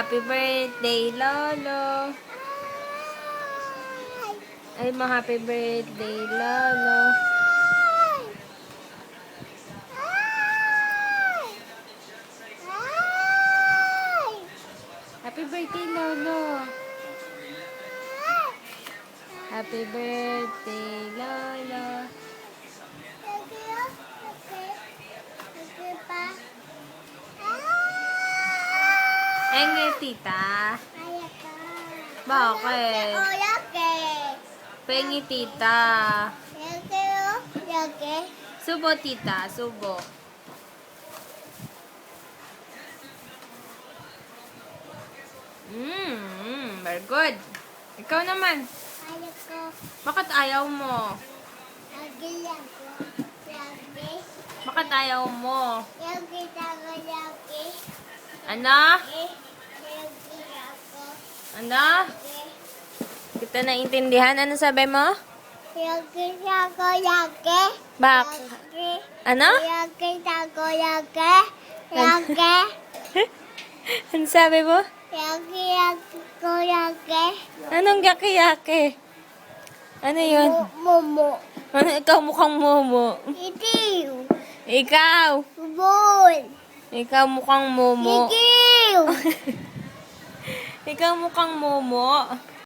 happy birthday, Lolo. Ay mo, happy birthday, Lolo. Happy birthday, Lolo. Happy birthday, Lolo. Enge, tita. Bakit? Pengi, tita. Subo, tita. Subo. Very good. Ikaw naman. Bakit ayaw mo? Bakit ayaw mo? Ano? Ano? Kita naintindihan? Ano sabi mo? Bak? Ano? Ano sabi mo? Anong yaki-yaki? Ano yun? Momo. Ano, ikaw mukhang momo. Itiw. Ikaw. Bol. Ikaw mukhang momo. Itiw. Ikaw mukhang momo.